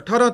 18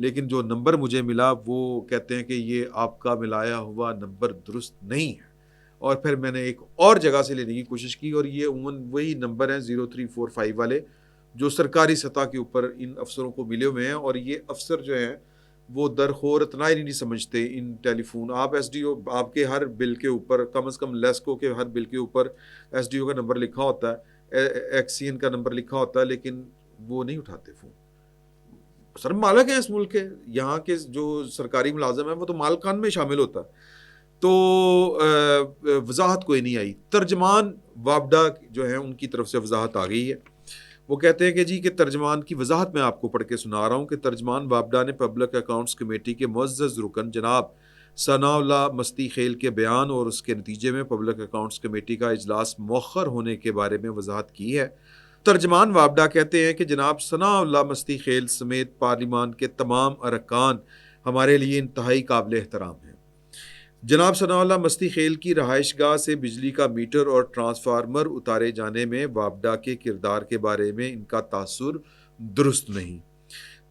لیکن جو نمبر مجھے ملا وہ کہتے ہیں کہ یہ آپ کا ملایا ہوا نمبر درست نہیں ہے، اور پھر میں نے ایک اور جگہ سے لینے کی کوشش کی، اور یہ عموماً وہی نمبر ہیں 0345 والے جو سرکاری سطح کے اوپر ان افسروں کو ملے ہوئے ہیں، اور یہ افسر جو ہیں وہ درخور اتنا ہی نہیں سمجھتے ان ٹیلی فون. آپ ایس ڈی او، آپ کے ہر بل کے اوپر کم از کم لیسکو کے ہر بل کے اوپر ایس ڈی او کا نمبر لکھا ہوتا ہے، ایکسین کا نمبر لکھا ہوتا ہے، لیکن وہ نہیں اٹھاتے فون. سر مالک ہیں اس ملک کے، یہاں کے جو سرکاری ملازم ہیں وہ تو مالکان میں شامل ہوتا ہے. تو وضاحت کوئی نہیں آئی. ترجمان وابڈا جو ہیں ان کی طرف سے وضاحت آ گئی ہے. وہ کہتے ہیں کہ جی کہ ترجمان کی وضاحت میں آپ کو پڑھ کے سنا رہا ہوں کہ ترجمان وابڈا نے پبلک اکاؤنٹس کمیٹی کے معزز رکن جناب ثناء اللہ مستی خیل کے بیان اور اس کے نتیجے میں پبلک اکاؤنٹس کمیٹی کا اجلاس مؤخر ہونے کے بارے میں وضاحت کی ہے. ترجمان وابڈا کہتے ہیں کہ جناب ثناء اللہ مستی خیل سمیت پارلیمان کے تمام ارکان ہمارے لیے انتہائی قابل احترام ہیں. جناب ثناء اللہ مستی خیل کی رہائش گاہ سے بجلی کا میٹر اور ٹرانسفارمر اتارے جانے میں وابڈا کے کردار کے بارے میں ان کا تاثر درست نہیں.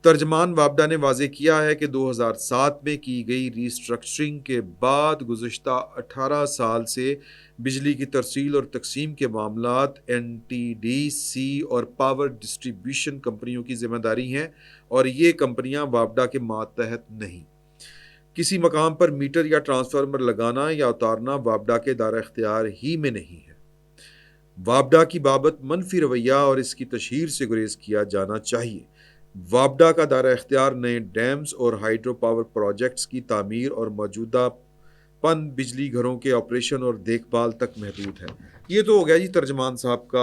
ترجمان وابڈا نے واضح کیا ہے کہ 2007 میں کی گئی ری اسٹرکچرنگ کے بعد گزشتہ 18 سال سے بجلی کی ترسیل اور تقسیم کے معاملات این ٹی ڈی سی اور پاور ڈسٹریبیوشن کمپنیوں کی ذمہ داری ہیں، اور یہ کمپنیاں وابڈا کے ماتحت نہیں. کسی مقام پر میٹر یا ٹرانسفارمر لگانا یا اتارنا وابڈا کے دائرہ اختیار ہی میں نہیں ہے. وابڈا کی بابت منفی رویہ اور اس کی تشہیر سے گریز کیا جانا چاہیے. وابڈا کا دائرہ اختیار نئے ڈیمز اور ہائیڈرو پاور پروجیکٹس کی تعمیر اور موجودہ پن بجلی گھروں کے آپریشن اور دیکھ بھال تک محدود ہے. یہ تو ہو گیا جی ترجمان صاحب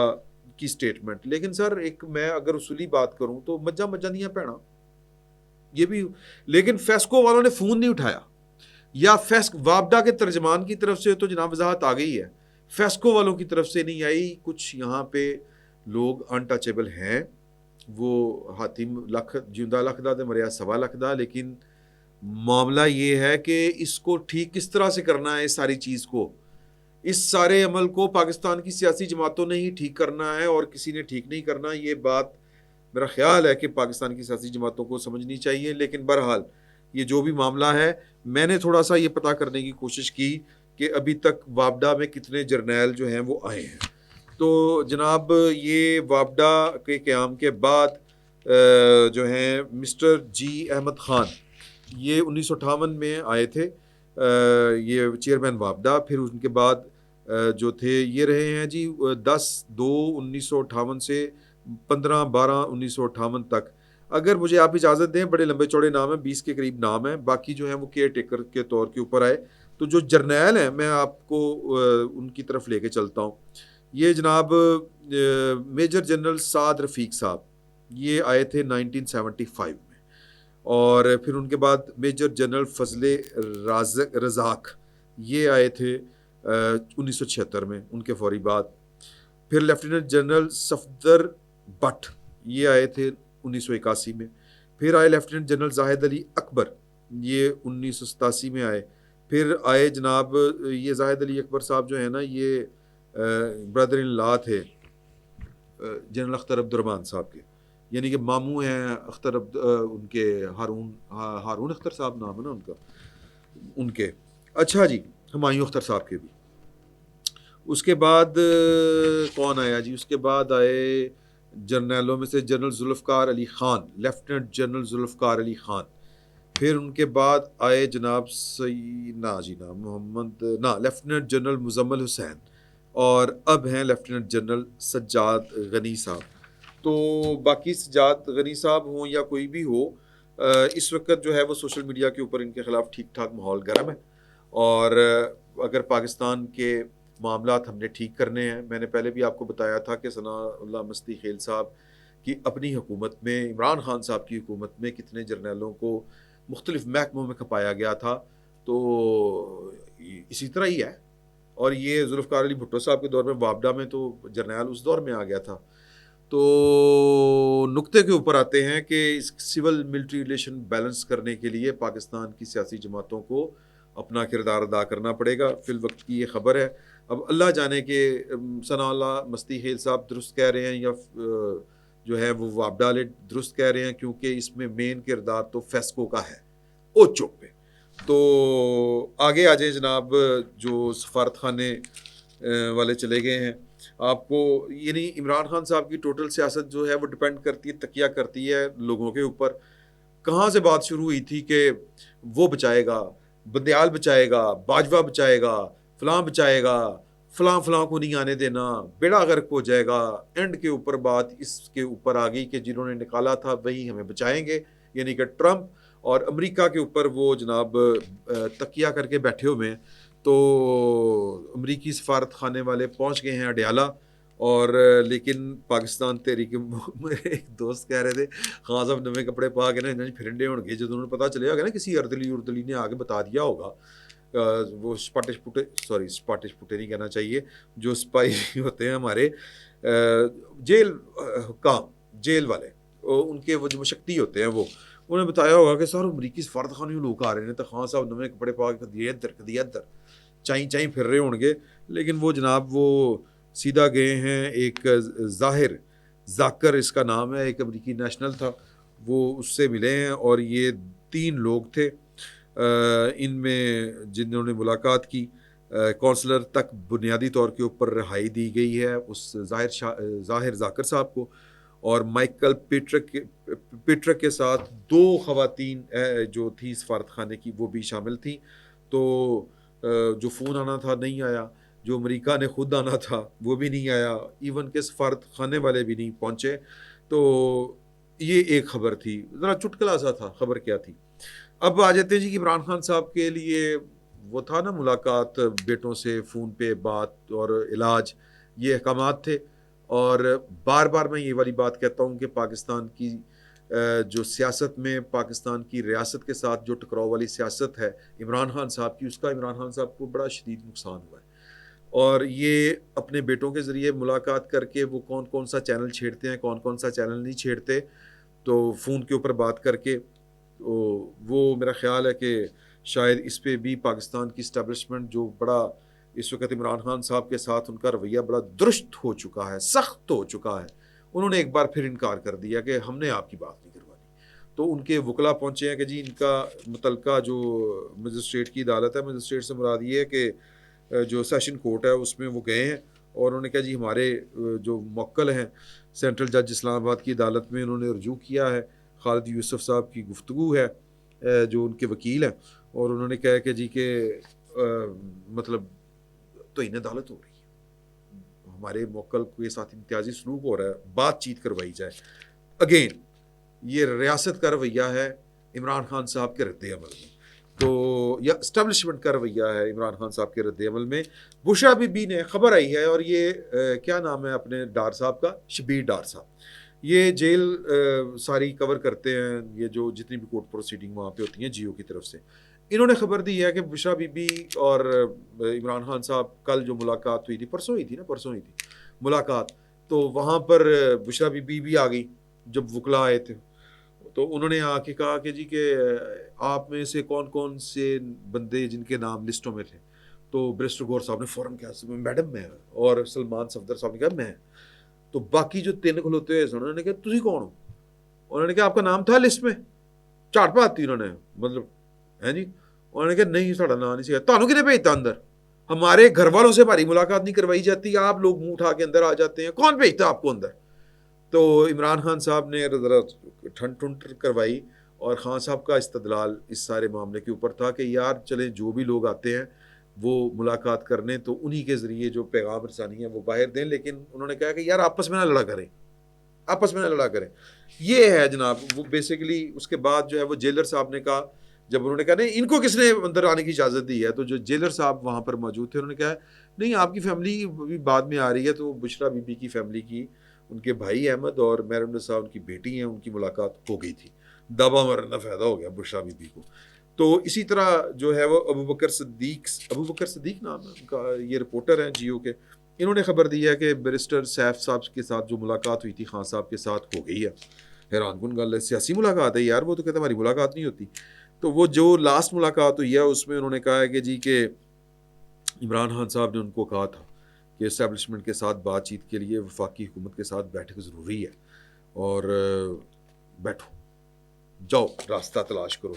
کی سٹیٹمنٹ. لیکن سر ایک میں اگر اصولی بات کروں تو مجھا نہیں پہنا یہ بھی، لیکن فیسکو والوں نے فون نہیں اٹھایا، یا وابڈا کے ترجمان کی طرف سے تو جناب وضاحت آ گئی ہے، فیسکو والوں کی طرف سے نہیں آئی. کچھ یہاں پہ لوگ انٹچیبل ہیں، وہ حاتم لکھ جیندہ لکھ دا مریا سوا لکھ دا، لیکن معاملہ یہ ہے کہ اس کو ٹھیک کس طرح سے کرنا ہے. اس ساری چیز کو، اس سارے عمل کو پاکستان کی سیاسی جماعتوں نے ہی ٹھیک کرنا ہے اور کسی نے ٹھیک نہیں کرنا. یہ بات میرا خیال ہے کہ پاکستان کی سیاسی جماعتوں کو سمجھنی چاہیے. لیکن بہرحال یہ جو بھی معاملہ ہے، میں نے تھوڑا سا یہ پتہ کرنے کی کوشش کی کہ ابھی تک وابڈا میں کتنے جرنیل جو ہیں وہ آئے ہیں. تو جناب یہ وابڈا کے قیام کے بعد جو ہیں مسٹر جی احمد خان، یہ 1958 میں آئے تھے، یہ چیئرمین وابڈا. پھر ان کے بعد جو تھے یہ رہے ہیں جی 10/2/1958 سے 15/12/1958 تک. اگر مجھے آپ اجازت دیں، بڑے لمبے چوڑے نام ہیں، 20 کے قریب نام ہیں، باقی جو ہیں وہ کیئر ٹیکر کے طور کے اوپر آئے. تو جو جرنیل ہیں میں آپ کو ان کی طرف لے کے چلتا ہوں. یہ جناب میجر جنرل سعد رفیق صاحب، یہ آئے تھے 1975 میں، اور پھر ان کے بعد میجر جنرل فضل رزاق، یہ آئے تھے 1976 میں، ان کے فوری بعد. پھر لیفٹیننٹ جنرل صفدر بٹ، یہ آئے تھے 1981 میں. پھر آئے لیفٹیننٹ جنرل زاہد علی اکبر، یہ 1987 میں آئے. پھر آئے جناب یہ زاہد علی اکبر صاحب جو ہے نا، یہ بردر ان لا تھے جنرل اختر عبد الرحمان صاحب کے، یعنی کہ ماموں ہیں اختر ان کے ہارون اختر صاحب نام ہے نا ان کا، ان کے. اچھا جی، ہمایوں اختر صاحب کے بھی. اس کے بعد کون آیا جی؟ اس کے بعد آئے جرنیلوں میں سے general Zulfiqar Ali Khan, lieutenant general Zulfiqar Ali Khan. پھر ان کے بعد آئے جناب لیفٹیننٹ جنرل مزمل حسین، اور اب ہیں لیفٹیننٹ جنرل سجاد غنی صاحب. تو باقی سجاد غنی صاحب ہوں یا کوئی بھی ہو، اس وقت جو ہے وہ سوشل میڈیا کے اوپر ان کے خلاف ٹھیک ٹھاک ماحول گرم ہے. اور اگر پاکستان کے معاملات ہم نے ٹھیک کرنے ہیں، میں نے پہلے بھی آپ کو بتایا تھا کہ ثناء اللہ مستی خیل صاحب کی اپنی حکومت میں، عمران خان صاحب کی حکومت میں کتنے جرنیلوں کو مختلف محکموں میں کھپایا گیا تھا. تو اسی طرح ہی ہے. اور یہ ذوالفقار علی بھٹو صاحب کے دور میں وابڈا میں تو جرنیل اس دور میں آ گیا تھا. تو نقطے کے اوپر آتے ہیں کہ اس سول ملٹری ریلیشن بیلنس کرنے کے لیے پاکستان کی سیاسی جماعتوں کو اپنا کردار ادا کرنا پڑے گا. فی الوقت کی یہ خبر ہے. اب اللہ جانے کہ ثناء اللہ مستی خیل صاحب درست کہہ رہے ہیں یا جو ہے وہ آپ ڈالے, درست کہہ رہے ہیں, کیونکہ اس میں مین کردار تو فیسکو کا ہے اوچو پہ. تو آگے آ جائیں جناب, جو سفارت خانے والے چلے گئے ہیں. آپ کو یعنی عمران خان صاحب کی ٹوٹل سیاست جو ہے وہ ڈپینڈ کرتی ہے, تکیہ کرتی ہے لوگوں کے اوپر. کہاں سے بات شروع ہوئی تھی کہ وہ بچائے گا, بندیال بچائے گا, باجوہ بچائے گا, فلاں بچائے گا, فلاں فلاں کو نہیں آنے دینا, بیڑا غرق ہو جائے گا. اینڈ کے اوپر بات اس کے اوپر آ گئی کہ جنہوں نے نکالا تھا وہی ہمیں بچائیں گے, یعنی کہ ٹرمپ, اور امریکہ کے اوپر وہ جناب تکیہ کر کے بیٹھے ہوئے ہیں. تو امریکی سفارت خانے والے پہنچ گئے ہیں اڈیالہ, اور لیکن پاکستان تحریک میرے ایک دوست کہہ رہے تھے خان صاحب نویں کپڑے پا کے نا پھرنڈے ہو گے, جب انہوں نے پتا چلے گا نا کسی اردلی نے آگے بتا دیا ہوگا, وہ اسپاٹش پٹے نہیں کہنا چاہیے, جو سپاہی ہوتے ہیں ہمارے جیل حکام, جیل والے, ان کے وہ جو مشکتی ہوتے ہیں, وہ انہوں نے بتایا ہوگا کہ سر امریکی سفارت خانے لوگ آ رہے ہیں, تو خان صاحب نویں کپڑے پا کے کدی ادھر چائیں پھر رہے ہوں گے. لیکن وہ جناب وہ سیدھا گئے ہیں, ایک ظاہر ذاکر اس کا نام ہے, ایک امریکی نیشنل تھا, وہ اس سے ملے ہیں. اور یہ 3 لوگ تھے, ان میں جنہوں نے ملاقات کی, کونسلر تک بنیادی طور کے اوپر رہائی دی گئی ہے اس ظاہر ذاکر صاحب کو, اور مائیکل پیٹرک کے ساتھ 2 خواتین جو تھیں سفارت خانے کی وہ بھی شامل تھیں. تو جو فون آنا تھا نہیں آیا, جو امریکہ نے خود آنا تھا وہ بھی نہیں آیا, ایون کہ سفارت خانے والے بھی نہیں پہنچے. تو یہ ایک خبر تھی, ذرا چٹکلا سا تھا, خبر کیا تھی. اب آ جاتے ہیں جی کہ عمران خان صاحب کے لیے وہ تھا نا ملاقات, بیٹوں سے فون پہ بات اور علاج, یہ احکامات تھے. اور بار بار میں یہ والی بات کہتا ہوں کہ پاکستان کی جو سیاست میں پاکستان کی ریاست کے ساتھ جو ٹکراؤ والی سیاست ہے عمران خان صاحب کی, اس کا عمران خان صاحب کو بڑا شدید نقصان ہوا ہے. اور یہ اپنے بیٹوں کے ذریعے ملاقات کر کے وہ کون سا چینل چھیڑتے ہیں, کون سا چینل نہیں چھیڑتے, تو فون کے اوپر بات کر کے, وہ میرا خیال ہے کہ شاید اس پہ بھی پاکستان کی اسٹیبلشمنٹ جو بڑا اس وقت عمران خان صاحب کے ساتھ ان کا رویہ بڑا درست ہو چکا ہے, سخت ہو چکا ہے. انہوں نے ایک بار پھر انکار کر دیا کہ ہم نے آپ کی بات نہیں کروانی. تو ان کے وکلا پہنچے ہیں کہ جی ان کا متعلقہ جو مجسٹریٹ کی عدالت ہے, مجسٹریٹ سے مراد یہ ہے کہ جو سیشن کورٹ ہے اس میں وہ گئے ہیں, اور انہوں نے کہا جی ہمارے جو موکل ہیں سینٹرل جج اسلام آباد کی عدالت میں, انہوں نے رجوع کیا ہے. خالد یوسف صاحب کی گفتگو ہے جو ان کے وکیل ہیں, اور انہوں نے کہا کہ جی کہ مطلب توہین عدالت ہو رہی ہے, ہمارے موکل کے ساتھ امتیازی سلوک ہو رہا ہے, بات چیت کروائی جائے. اگین یہ ریاست کا رویہ ہے عمران خان صاحب کے رد عمل میں, تو یا اسٹیبلشمنٹ کا رویہ ہے عمران خان صاحب کے رد عمل میں. بشرا بی بی نے خبر آئی ہے, اور یہ کیا نام ہے اپنے ڈار صاحب کا, شبیر ڈار صاحب, یہ جیل ساری کور کرتے ہیں, یہ جو جتنی بھی کورٹ پروسیڈنگ وہاں پہ ہوتی ہیں جیو کی طرف سے. انہوں نے خبر دی ہے کہ بشرا بی بی اور عمران خان صاحب کل جو ملاقات ہوئی تھی, پرسوں ہوئی تھی ملاقات, تو وہاں پر بشرا بی بی بھی آ گئی جب وکلا آئے تھے. تو انہوں نے آ کے کہا کہ جی کہ آپ میں سے کون سے بندے جن کے نام لسٹوں میں تھے, تو بریسٹر گور صاحب نے فوراً کہا میڈم میں, اور سلمان صفدر صاحب نے کہا میں. تو باقی جو 3 کھلوتے ہوئے انہوں نے کہا تسی کون ہو, انہوں نے کہا آپ کا نام تھا لسٹ میں, جھاٹ پاتی انہوں نے, مطلب ہے جی. انہوں نے کہا نہیں ساڑھا نام نہیں سی, تانوں کنے بھیجتا اندر, ہمارے گھر والوں سے ہماری ملاقات نہیں کروائی جاتی, آپ لوگ منہ اٹھا کے اندر آ جاتے ہیں, کون بھیجتا آپ کو اندر. تو عمران خان صاحب نے ذرا ٹھنڈ کروائی, اور خان صاحب کا استدلال اس سارے معاملے کے اوپر تھا کہ یار چلیں جو بھی لوگ آتے ہیں وہ ملاقات کرنے تو انہی کے ذریعے جو پیغام رسانی ہے وہ باہر دیں, لیکن انہوں نے کہا کہ یار آپس میں نہ لڑا کریں. یہ ہے جناب وہ بیسیکلی. اس کے بعد جو ہے وہ جیلر صاحب نے کہا, جب انہوں نے کہا نہیں ان کو کس نے اندر آنے کی اجازت دی ہے, تو جو جیلر صاحب وہاں پر موجود تھے انہوں نے کہا نہیں آپ کی فیملی بھی بعد میں آ رہی ہے, تو بشرا بی بی کی فیملی کی, ان کے بھائی احمد اور میرن صاحب ان کی بیٹی ہیں, ان کی ملاقات ہو گئی تھی. دبا مرنا فائدہ ہو گیا بشرا بی بی کو. تو اسی طرح جو ہے وہ ابو بکر صدیق نام ہے ان کا, یہ رپورٹر ہیں جیو کے, انہوں نے خبر دی ہے کہ بیرسٹر سیف صاحب کے ساتھ جو ملاقات ہوئی تھی خان صاحب کے ساتھ ہو گئی ہے. حیران کن گل ہے, سیاسی ملاقات ہے یار, وہ تو کہتے ہماری ملاقات نہیں ہوتی. تو وہ جو لاسٹ ملاقات ہوئی ہے اس میں انہوں نے کہا ہے کہ جی کہ عمران خان صاحب نے ان کو کہا تھا کہ اسٹیبلشمنٹ کے ساتھ بات چیت کے لیے وفاقی حکومت کے ساتھ بیٹھک ضروری ہے, اور بیٹھو، جاؤ راستہ تلاش کرو.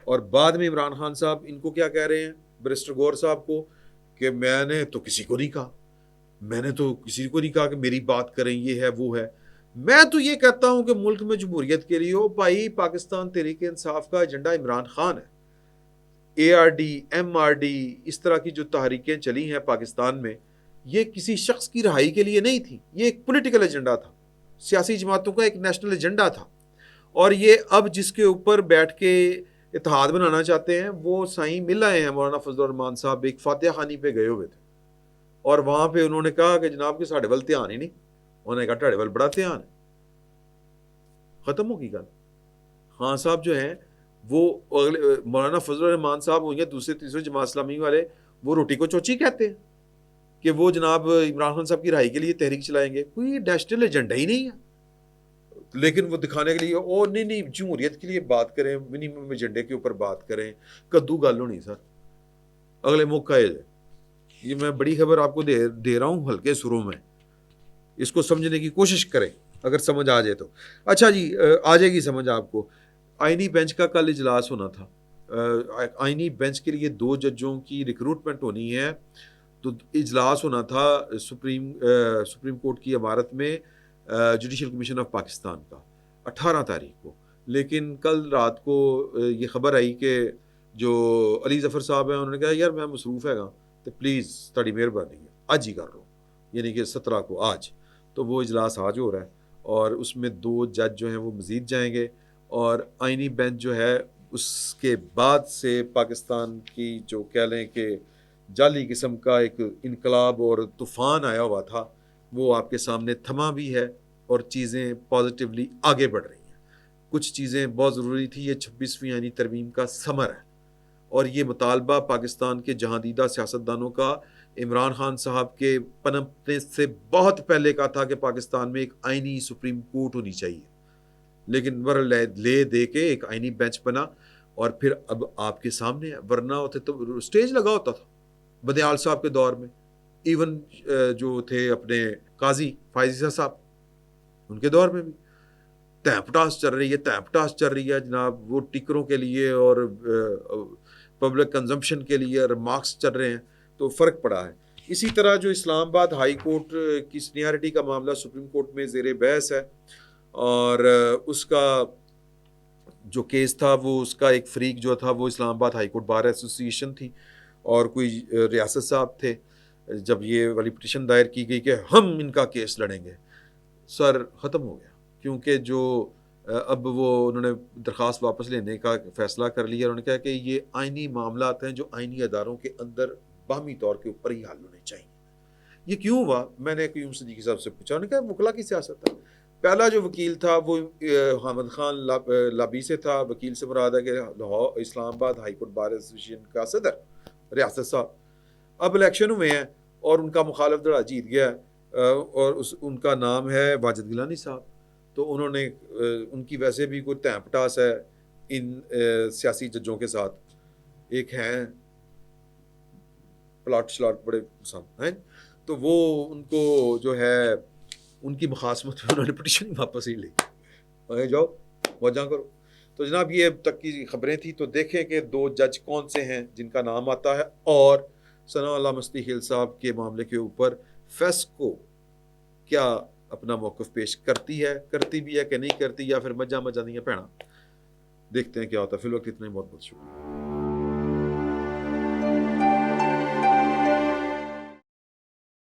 اور بعد میں عمران خان صاحب ان کو کیا کہہ رہے ہیں، بیرسٹر غور صاحب کو، کہ میں نے تو کسی کو نہیں کہا، میں نے تو کسی کو نہیں کہا کہ میری بات کریں، یہ ہے وہ ہے. میں تو یہ کہتا ہوں کہ ملک میں جمہوریت کے لیے ہو بھائی، پاکستان تحریک انصاف کا ایجنڈا عمران خان ہے. A R D, M R D, اس طرح کی جو تحریکیں چلی ہیں پاکستان میں، یہ کسی شخص کی رہائی کے لیے نہیں تھی، یہ ایک پولیٹیکل ایجنڈا تھا، سیاسی جماعتوں کا ایک نیشنل ایجنڈا تھا. اور یہ اب جس کے اوپر بیٹھ کے اتحاد بنانا چاہتے ہیں وہ سائیں مل آئے ہیں. مولانا فضل الرحمان صاحب ایک فاتحہ خانی پہ گئے ہوئے تھے، اور وہاں پہ انہوں نے کہا کہ جناب کہ ساڑھے ول دھیان ہی نہیں. انہوں نے کہا ٹاڑے ول بڑا دھیان ہے. ختم ہوگی گل. خان صاحب جو ہیں وہ مولانا فضل الرحمان صاحب ہوئے دوسرے تیسرے جماعت اسلامی والے، وہ روٹی کو چوچی کہتے ہیں کہ وہ جناب عمران خان صاحب کی رہائی کے لیے تحریک چلائیں گے. کوئی نیشنل ایجنڈا ہی نہیں ہے، لیکن وہ دکھانے کے لیے او نہیں جمہوریت کے لیے بات کریں، منیمم ایجنڈے کے اوپر بات کریں. کدو گل ہونی سر، اگلے موقع ہے. یہ میں بڑی خبر آپ کو دے رہا ہوں ہلکے سروں میں، اس کو سمجھنے کی کوشش کریں اگر سمجھ آ جائے تو. اچھا جی، آ جائے گی سمجھ آپ کو. آئینی بینچ کا کل اجلاس ہونا تھا. آئینی بینچ کے لیے 2 ججوں کی ریکروٹمنٹ ہونی ہے، تو اجلاس ہونا تھا سپریم کورٹ کی عمارت میں جوڈیشل کمیشن آف پاکستان کا 18 تاریخ کو. لیکن کل رات کو یہ خبر آئی کہ جو علی ظفر صاحب ہیں انہوں نے کہا یار میں مصروف ہے گا تو پلیز تڑی مہربانی ہے آج ہی کر لو، یعنی کہ 17 کو آج. تو وہ اجلاس آج ہو رہا ہے، اور اس میں 2 جج جو ہیں وہ مزید جائیں گے. اور آئینی بینچ جو ہے اس کے بعد سے پاکستان کی جو کہہ لیں کہ جعلی قسم کا ایک انقلاب اور طوفان آیا ہوا تھا، وہ آپ کے سامنے تھما بھی ہے، اور چیزیں پازیٹیولی آگے بڑھ رہی ہیں. کچھ چیزیں بہت ضروری تھی، یہ 26ویں آئینی ترمیم کا ثمر ہے. اور یہ مطالبہ پاکستان کے جہاندیدہ سیاستدانوں کا عمران خان صاحب کے پنپنے سے بہت پہلے کا تھا کہ پاکستان میں ایک آئینی سپریم کورٹ ہونی چاہیے. لیکن لے دے کے ایک آئینی بینچ بنا، اور پھر اب آپ کے سامنے، ورنہ ہوتے تو سٹیج لگا ہوتا تھا بدیال صاحب کے دور میں، ایون جو تھے اپنے قاضی فائزہ صاحب ان کے دور میں بھی ٹاس چل رہی ہے جناب. وہ ٹکروں کے لیے اور پبلک کنزمپشن کے لیے ریمارکس چل رہے ہیں، تو فرق پڑا ہے. اسی طرح جو اسلام آباد ہائی کورٹ کی سینیارٹی کا معاملہ سپریم کورٹ میں زیر بحث ہے، اور اس کا جو کیس تھا وہ اس کا ایک فریق جو تھا وہ اسلام آباد ہائی کورٹ بار ایسوسی ایشن تھی، اور کوئی ریاست صاحب تھے. جب یہ والی پٹیشن دائر کی گئی کہ ہم ان کا کیس لڑیں گے، سر ختم ہو گیا. کیونکہ جو اب وہ انہوں نے درخواست واپس لینے کا فیصلہ کر لیا. انہوں نے کہا کہ یہ آئینی معاملات ہیں جو آئینی اداروں کے اندر باہمی طور کے اوپر ہی حل ہونے چاہیے. یہ کیوں ہوا؟ میں نے قیوم صدیقی صاحب سے پوچھا. انہوں نے کہا وکلا کی سیاست ہے. پہلا جو وکیل تھا وہ حامد خان لابی سے تھا. وکیل سے مراد ہے کہ اسلام آباد ہائی کورٹ بار ایسوسیشن کا صدر ریاست صاحب. اب الیکشن ہوئے ہیں اور ان کا مخالف دھڑا جیت گیا ہے، اور ان کا نام ہے واجد گیلانی صاحب. تو انہوں نے ان کی ویسے بھی کوئی ٹیم پٹاس ہے ان سیاسی ججوں کے ساتھ. ایک ہیں پلاٹ شلاٹ بڑے پسند ہیں، تو وہ ان کو جو ہے ان کی مخاصمت میں انہوں نے پٹیشن واپس ہی لی. جاؤ وجہ کرو. تو جناب یہ اب تک کی خبریں تھیں. تو دیکھیں کہ 2 جج کون سے ہیں جن کا نام آتا ہے، اور ثناء اللہ مستی ہل صاحب کے معاملے کے اوپر فیسکو کیا اپنا موقف پیش کرتی بھی ہے کہ نہیں کرتی، یا پھر مجا نہیں ہے پہنا. دیکھتے ہیں کیا ہوتا ہے. فی الوقت اتنا ہی. بہت بہت شکریہ.